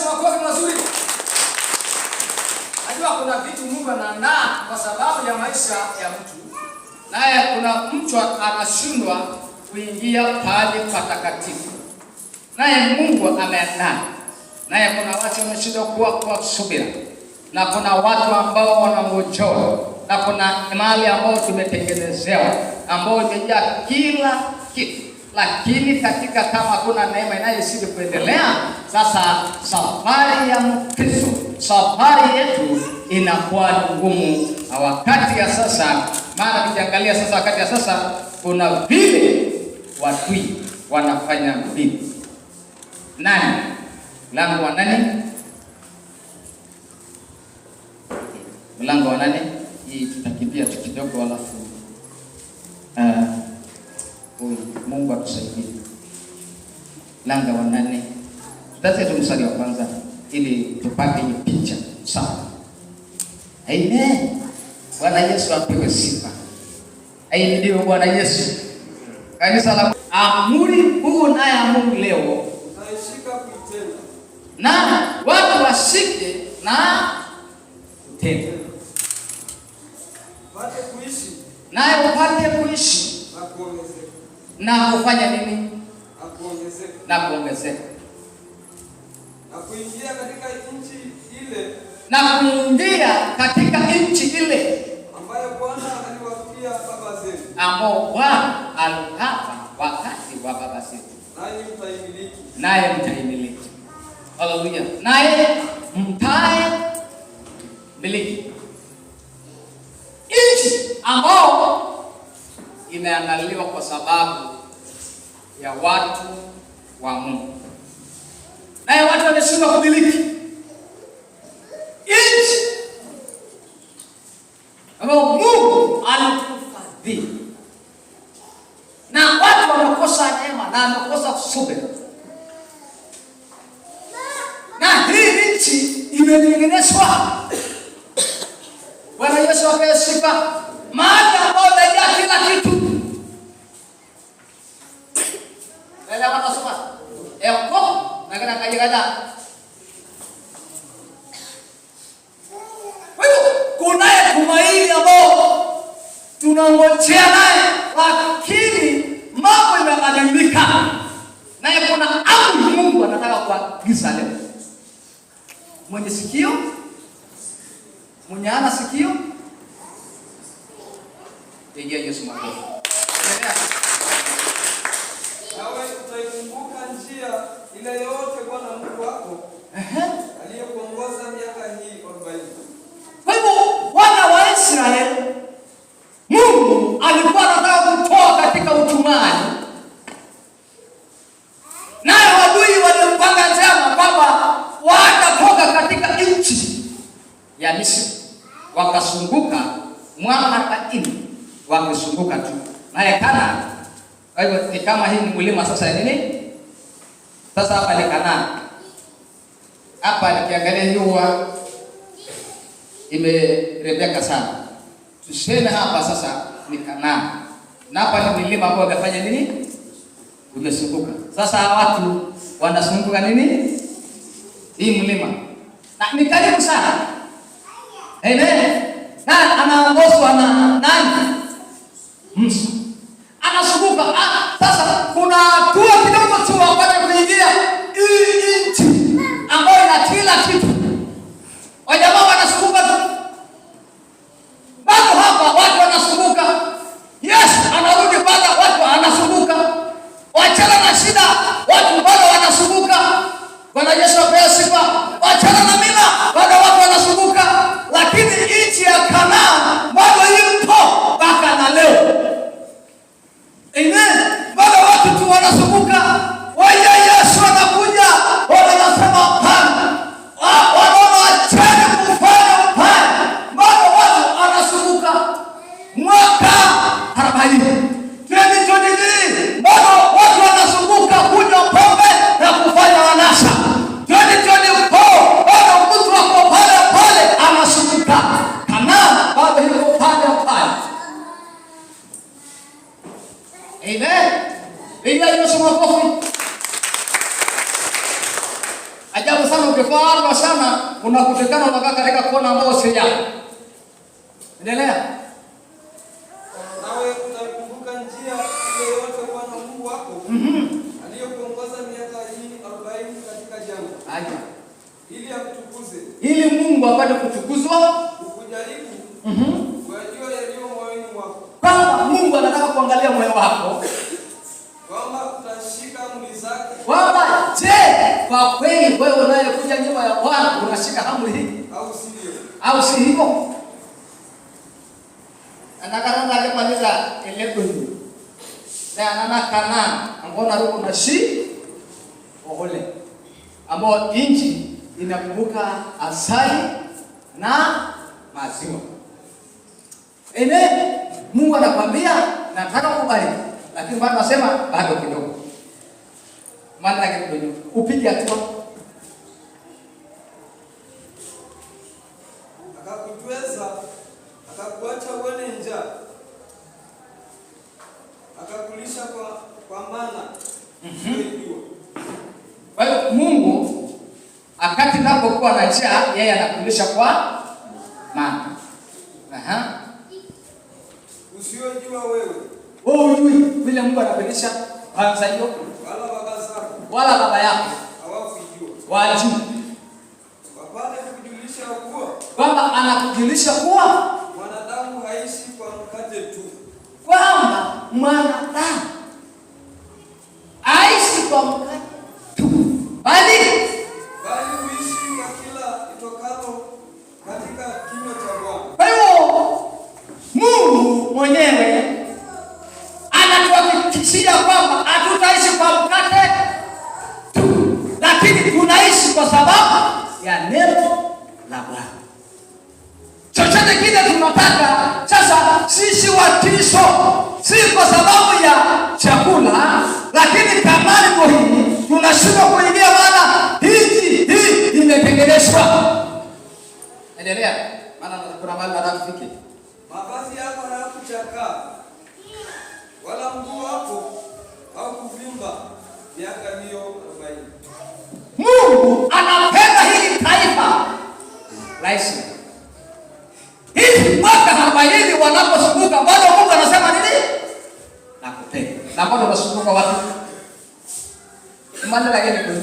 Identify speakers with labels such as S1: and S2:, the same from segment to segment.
S1: makofi mazuri. Najua kuna vitu Mungu anaandaa kwa sababu ya maisha ya mtu. Naye kuna mtu anashindwa kuingia pale patakatifu. Naye Mungu ameandaa. Naye kuna watu wameshindwa kwa subira. Na kuna watu ambao wanangojoa. Na kuna mahali ambao tumetengenezewa ambao imejaa kila kitu. Lakini katika kama kuna neema inayozidi kuendelea, sasa safari ya Mkristo, safari yetu inakuwa ngumu wakati ya sasa. Maana tukiangalia sasa wakati ya sasa kuna vile watu wanafanya vile. Nani? Mlango wa nani? Mlango wa nani? Hii tutakimbia tu kidogo alafu Mungu atusaidie. Mlango wa 8. Tutaanza tu mstari wa kwanza ili tupate hii picha. Sawa. Amen. Bwana Yesu apewe sifa. Ndio Bwana Yesu. Kanisa la amuri huu naye Mungu leo utaishika kuitenda. Na watu washike na kutenda. Upate kuishi. Naye upate kuishi. Na kuongezeka. Na kufanya nini? Na kuongezeka. Na kuingia katika nchi ile. Na kuingia katika nchi ile ambayo Bwana aliwapia baba zetu. Ambao Bwana aliwapa wakati wa baba zetu. Naye mtaimiliki. Naye mtaimiliki. Haleluya. Naye mtaimiliki. Nchi ambao imeandaliwa kwa sababu ya watu wa Mungu. Naye watu wameshindwa kumiliki nchi ambao Mungu alikufadhili. Na watu wamekosa neema na wamekosa subira. Na hii nchi imetengenezwa. Bwana Yesu apewe sifa. Mahali ambao imejaa kila kitu. Lala kata soka. Eko na kana kaja. Kunaye tumaini ambao tunangojea naye, lakini mambo yamebadilika. Naye kuna amri Mungu anataka kuagiza leo. Mwenye sikio, mwenye ana sikio, pigia Yesu makofi. Nawe utaikumbuka njia ile yote Bwana Mungu wako aliyekuongoza miaka hii 40. Kwa hivyo wana wa Israeli Mungu alikuwa anataka kutoa katika utumwani. Naye wadui walimpanga njama kwamba watatoka katika nchi ya Misri. Wakasunguka mwaka 40 wamesunguka tu. Naye Kanaani. Kwa hivyo ni kama hii ni mlima sasa nini? Sasa hapa ni Kanaani. Hapa nikiangalia hiyo imerembeka sana. Tuseme hapa sasa ni Kanaani. Na hapa ni milima ambayo wamefanya nini? Umesunguka. Sasa watu wanasunguka nini? Hii mlima. Na ni karibu sana. Amen. Na anaongozwa na nani? Musa. Anazunguka. Sasa kuna hatua kidogo tu wapate kuingia hii nchi ambayo ina kila kitu. Wajamaa wanazunguka tu. Bado hapa watu wanazunguka. Yes, anarudi bado watu wanazunguka. Wachana na shida, watu bado wanazunguka. Bwana Yesu apewe sifa. Wachana na mila, bado watu wanazunguka. Lakini nchi ya Kanaani bado ipo mpaka na leo. Amen. Bado watu tu wanazunguka. Waja Yesu anakuja, wanasema hapana. Wanaona acheni kufanya hapana. Bado watu wanazunguka. Mwaka 40. 2023 bado watu wanazunguka kunywa pombe na kufanya anasa. 2024 bado mtu wako pale anazunguka. Kanaani bado yuko pale. Amen. Pigia Yesu makofi. Ukiwa sana unakutekana unakaa katika kona ambayo si yako. Endelea.
S2: Nawe utakumbuka njia ile yote Bwana Mungu wako aliyokuongoza miaka hii 40 katika jangwa.
S1: Aje.
S2: Ili akutukuze.
S1: Ili Mungu apate kutukuzwa,
S2: ukujaribu. Wajua yaliyo moyoni mwako.
S1: Kama Mungu anataka kuangalia moyo wako,
S2: kwamba utashika amri zake.
S1: Kwamba je, kwa kweli wewe unayekuja nyuma ya Bwana unashika amri hii
S2: au sivyo?
S1: Au si hivyo? Anakaranga alimaliza eleko hiyo. Na anakana ambona ruko na shi ohole. Ambao inchi inakumbuka asali na maziwa. Mungu anakuambia nataka kubariki, lakini bado nasema bado kidogo. Maana yake kidogo. Upige hatua.
S2: Akakutweza, akakuacha uone njaa. Akakulisha kwa mana.
S1: Kwa hiyo Mungu akati napokuwa na njaa, yeye anakulisha kwa mana.
S2: Usiyojua wewe.
S1: Hujui vile Mungu anakulisha kwanza hiyo.
S2: Wala baba zako.
S1: Wala baba yako.
S2: Hawakujua.
S1: Wajui.
S2: Wapate kujulisha kuwa.
S1: Kwamba anakujulisha kuwa
S2: mwanadamu haishi kwa mkate tu.
S1: Kwamba mwanadamu haishi kwa mkate tu. Bali
S2: huishi kwa kila itokalo katika kinywa cha Bwana.
S1: Kwa hiyo Mungu mwenyewe anatuhakikishia kwamba hatutaishi kwa mkate tu, lakini tunaishi kwa sababu ya neno la Bwana. Chochote kile tunataka sasa, sisi Wakristo si kwa sababu ya chakula, lakini tamani kwa hii tunashindwa kuingia, maana hii imetengenezwa. Endelea, maana kuna mahali nataka
S2: mavazi yako hayakuchakaa, wala mguu wako haukuvimba miaka hiyo 40.
S1: Mungu anapenda hili taifa la Israeli. Hivi mwaka 40 wanaposunguka, bado Mungu anasema nini? Nakupenda. Na bado wanasunguka wapi? Mbona lakini kwa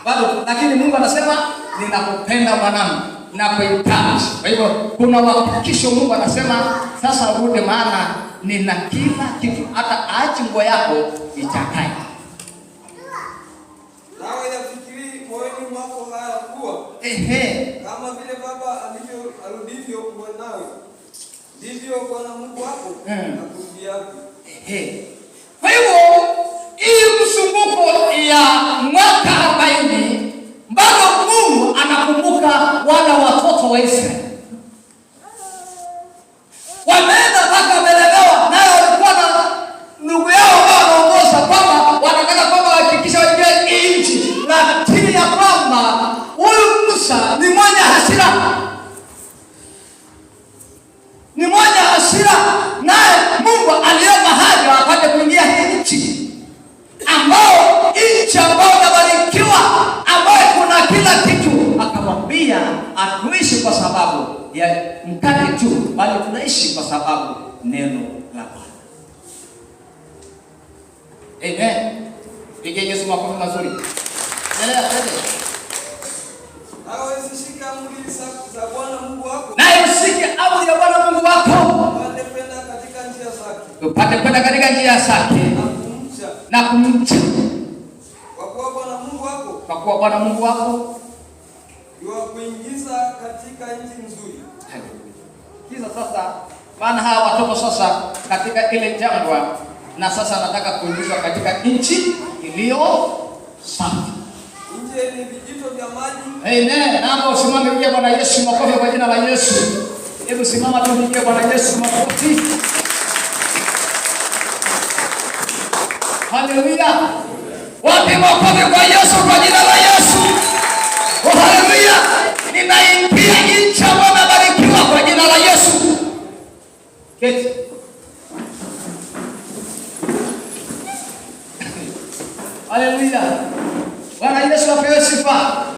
S1: bado, lakini Mungu anasema ninakupenda mwanangu, nakuhitaji. Kwa hivyo kuna uhakikisho Mungu anasema sasa rudi, maana nina kila kitu, hata achi nguo yako ichakae.
S2: Nawe yafikiri moyoni mwako haya kuwa kama vile baba alivyo mwanawe, ndivyo Bwana Mungu wako akurudiavyo.
S1: Kwa hivyo hii msunguko ya mwaka 40 bado Mungu anakumbuka wale watoto wa Israeli. Wameenda mpaka wamelelewa, nayo walikuwa na ndugu yao ambao wanaongoza kwamba wanataka kwamba wahakikisha waingie nchi, lakini ya kwamba huyu Musa ni mwenye hasira. Ni mwenye hasira, naye Mungu aliomba haja wapate kuingia hii nchi ambao inabarikiwa, ambayo kuna kila kitu. Akamwambia hatuishi kwa sababu ya mkate tu, bali tunaishi kwa sababu neno la Bwana. Amen. Piga Yesu makofi mazuri. Endelea tena.
S2: Nawe usishike amri za Bwana Mungu wako.
S1: Nawe usishike amri ya Bwana Mungu wako.
S2: Upate kwenda katika njia zake.
S1: Upate kwenda katika njia zake. Na kumcha.
S2: Kwa kuwa Bwana Mungu wako.
S1: Kwa kuwa Bwana Mungu wako
S2: yuwakuingiza katika nchi nzuri.
S1: Kiza sasa, maana hawa watoto sasa katika ile jangwa, na sasa nataka kuingizwa katika nchi iliyo safi.
S2: Nje ni vijito vya maji.
S1: Amen. Naomba usimame kwa Bwana Yesu makofi kwa jina la Yesu. Hebu simama tu kwa Bwana Yesu makofi. Haleluya. Wapi makofi kwa Yesu kwa jina la Yesu. Oh, haleluya. Ninaingia nchi ambayo imebarikiwa kwa jina la Yesu. Keti. Haleluya. Bwana Yesu apewe sifa. sifa.